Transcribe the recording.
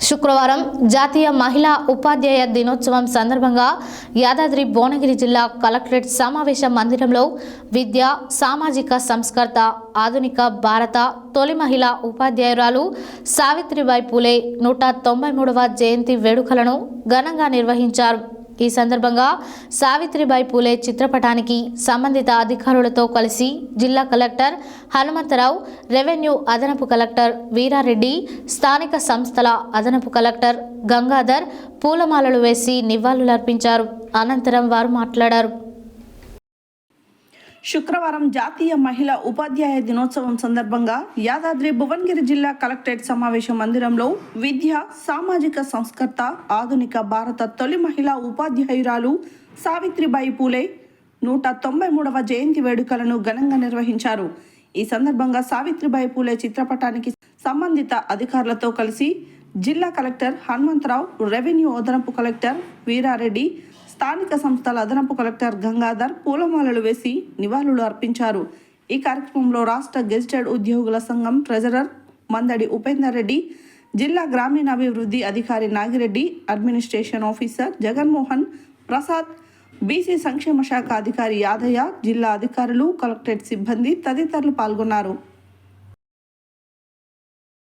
శుక్రవారం జాతీయ మహిళా ఉపాధ్యాయ దినోత్సవం సందర్భంగా యాదాద్రి భువనగిరి జిల్లా కలెక్టరేట్ సమావేశ మందిరంలో విద్య, సామాజిక సంస్కర్త, ఆధునిక భారత తొలి మహిళా ఉపాధ్యాయురాలు సావిత్రిబాయి పూలే 193వ జయంతి వేడుకలను ఘనంగా నిర్వహించారు. ఈ సందర్భంగా సావిత్రిబాయి పూలే చిత్రపటానికి సంబంధిత అధికారులతో కలిసి జిల్లా కలెక్టర్ హనుమంతరావు, రెవెన్యూ అదనపు కలెక్టర్ వీరారెడ్డి, స్థానిక సంస్థల అదనపు కలెక్టర్ గంగాధర్ పూలమాలలు వేసి నివాళులర్పించారు. అనంతరం వారు మాట్లాడారు. శుక్రవారం జాతీయ మహిళా ఉపాధ్యాయ దినోత్సవం సందర్భంగా యాదాద్రి భువనగిరి జిల్లా కలెక్టరేట్ సమావేశ మందిరంలో విద్య, సామాజిక సంస్కర్త, ఆధునిక భారత తొలి మహిళా ఉపాధ్యాయురాలు సావిత్రిబాయి పూలే 193వ జయంతి వేడుకలను ఘనంగా నిర్వహించారు. ఈ సందర్భంగా సావిత్రిబాయి పూలే చిత్రపటానికి సంబంధిత అధికారులతో కలిసి జిల్లా కలెక్టర్ హనుమంతరావు, రెవెన్యూ అదనపు కలెక్టర్ వీరారెడ్డి, స్థానిక సంస్థల అదనపు కలెక్టర్ గంగాధర్ పూలమాలలు వేసి నివాళులు అర్పించారు. ఈ కార్యక్రమంలో రాష్ట్ర గెజిటెడ్ ఉద్యోగుల సంఘం ట్రెజరర్ మందడి ఉపేందర్ రెడ్డి, జిల్లా గ్రామీణాభివృద్ధి అధికారి Nagireddy, administration officer Jaganmohan Prasad, BC సంక్షేమ శాఖ అధికారి యాదయ్య, జిల్లా అధికారులు, కలెక్టరేట్ సిబ్బంది తదితరులు పాల్గొన్నారు.